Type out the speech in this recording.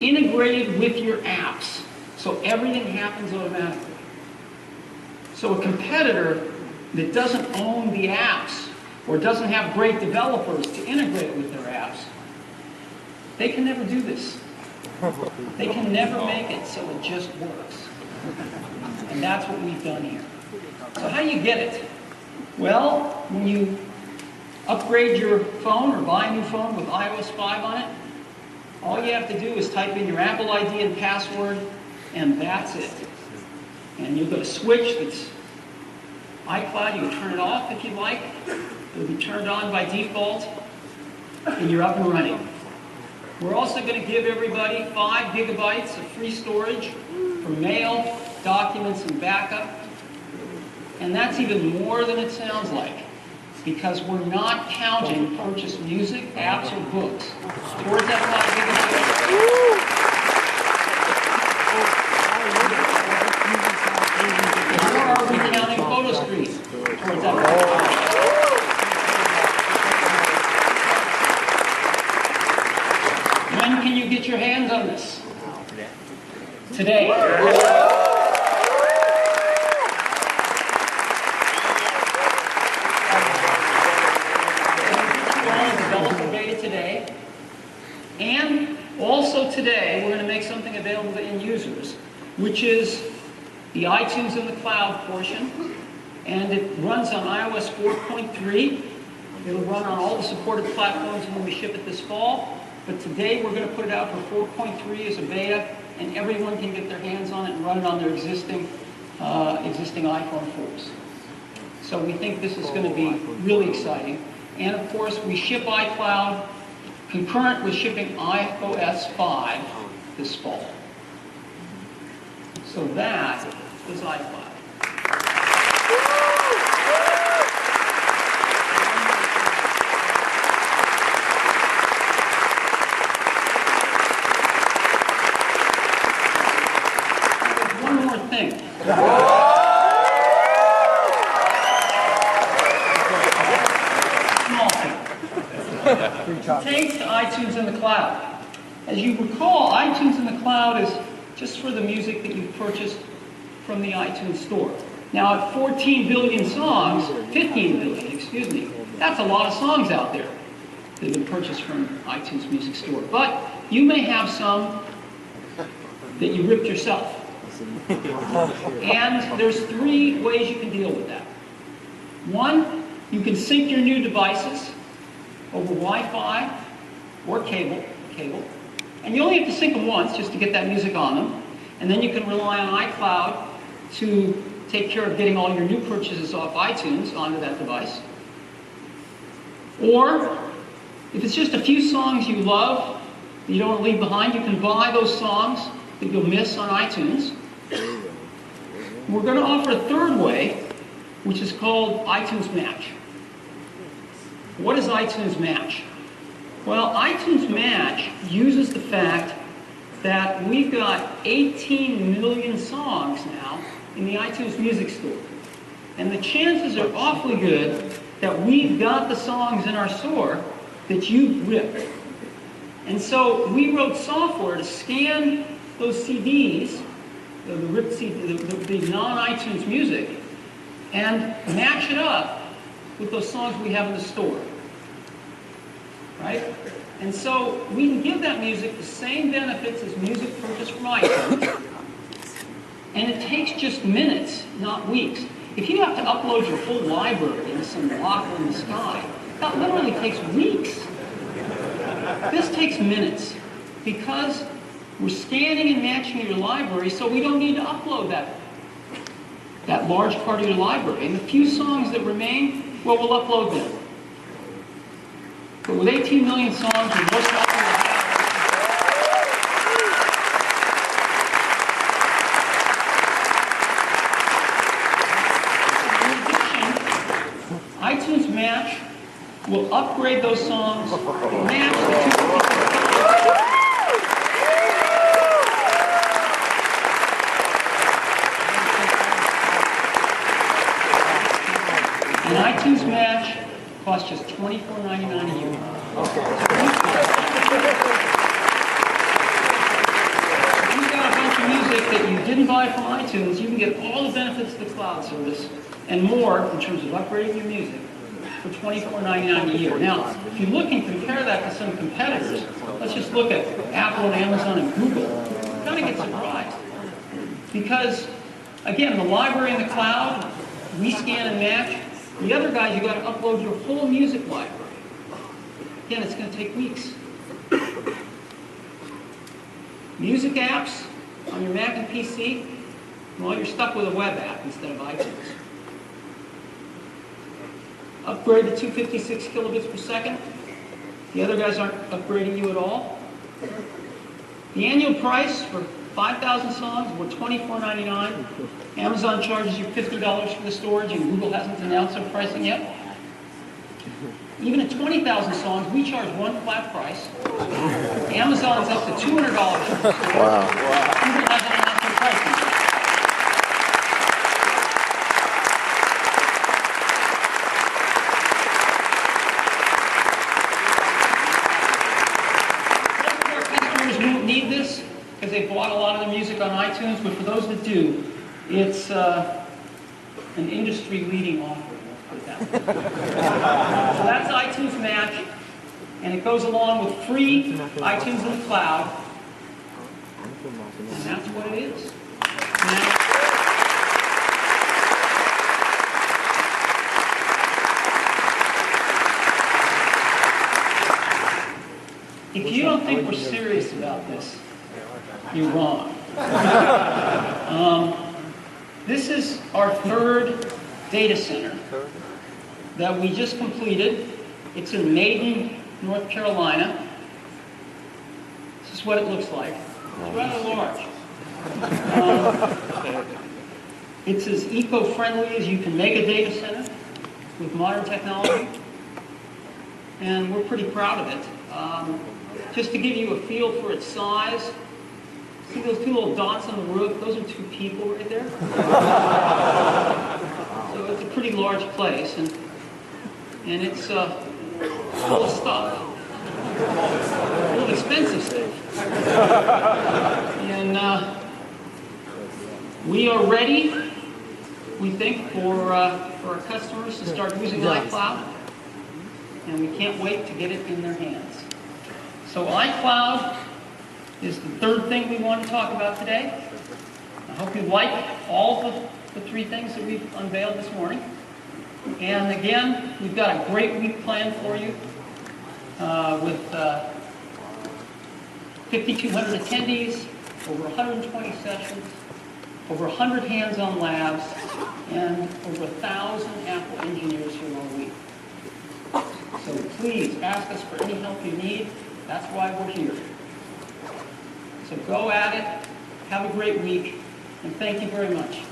integrated with your apps, so everything happens automatically. So a competitor that doesn't own the apps or doesn't have great developers to integrate with their apps, they can never do this. They can never make it so it just works. And that's what we've done here. So how do you get it? Well, when you upgrade your phone or buy a new phone with iOS 5 on it, all you have to do is type in your Apple ID and password, and that's it. And you'll get a switch that's iCloud. You can turn it off if you like. It'll be turned on by default, and you're up and running. We're also going to give everybody 5 gigabytes of free storage for mail, documents, and backup. And that's even more than it sounds like, because we're not counting purchased music, apps, or books towards that 5 gigabytes. Nor are we counting photo streams towards that 5 gigabytes. When can you get your hands on this? Today. Today. And also today, we're going to make something available to end users, which is the iTunes in the cloud portion. And it runs on iOS 4.3. It'll run on all the supported platforms when we ship it this fall. But today, we're going to put it out for 4.3 as a beta, and everyone can get their hands on it and run it on their existing iPhone 4s. So we think this is going to be really exciting. And of course, we ship iCloud concurrent with shipping iOS 5 this fall. So that is iCloud. There's one more thing. Pertains to iTunes in the cloud. As you recall, iTunes in the cloud is just for the music that you've purchased from the iTunes store. Now, at 14 billion songs, 15 billion, excuse me, that's a lot of songs out there that have been purchased from iTunes Music Store. But you may have some that you ripped yourself. And there's 3 ways you can deal with that. One, you can sync your new devices over Wi-Fi or cable, and you only have to sync them once just to get that music on them, and then you can rely on iCloud to take care of getting all your new purchases off iTunes onto that device. Or, if it's just a few songs you love that you don't want to leave behind, you can buy those songs that you'll miss on iTunes. We're going to offer a 3rd way, which is called iTunes Match. What is iTunes Match? Well, iTunes Match uses the fact that we've got 18 million songs now in the iTunes Music Store. And the chances are awfully good that we've got the songs in our store that you've ripped. And so we wrote software to scan those CDs, the ripped CD, the non-iTunes music, and match it up with those songs we have in the store, right? And so we can give that music the same benefits as music purchased from iTunes, and it takes just minutes, not weeks. If you have to upload your whole library into some locker in the sky, that literally takes weeks. This takes minutes because we're scanning and matching your library, so we don't need to upload that large part of your library. And the few songs that remain, well, we'll upload them. But with 18 million songs, we're most likely to have. In addition, iTunes Match will upgrade those songs, match the 256. And iTunes Match costs just $24.99 a year. Okay. buy from iTunes, you can get all the benefits of the cloud service and more in terms of upgrading your music for $24.99 a year. Now, if you look and compare that to some competitors, let's just look at Apple and Amazon and Google, you kind of get surprised. Because, again, the library in the cloud, we scan and match. The other guys, you got to upload your whole music library. Again, it's going to take weeks. Music apps on your Mac and PC, well, you're stuck with a web app instead of iTunes. Upgrade to 256 kilobits per second. The other guys aren't upgrading you at all. The annual price for 5,000 songs were $24.99. Amazon charges you $50 for the storage, and Google hasn't announced their pricing yet. Even at 20,000 songs, we charge one flat price. Amazon's up to $200 for the storage. Wow. Google hasn't announced their pricing yet. Most of our customers won't need this because they bought a lot of their music on iTunes, but for those that do, it's an industry-leading offering. So that's iTunes Match, and it goes along with free iTunes in the cloud, and that's what it is. Now, if you don't think we're serious about this, you're wrong. This is our third data center that we just completed. It's in Maiden, North Carolina. This is what it looks like. It's rather large. It's as eco-friendly as you can make a data center with modern technology. And we're pretty proud of it. Just to give you a feel for its size, see those two little dots on the roof? Those are two people right there. So it's a pretty large place, and it's full of stuff. Full of expensive stuff. And we are ready, we think, for our customers to start using iCloud. And we can't wait to get it in their hands. So iCloud is the third thing we want to talk about today. I hope you like all the three things that we've unveiled this morning. And again, we've got a great week planned for you with 5,200 attendees, over 120 sessions, over 100 hands-on labs, and over 1,000 Apple engineers here all week. So please ask us for any help you need. That's why we're here. So go at it, have a great week, and thank you very much.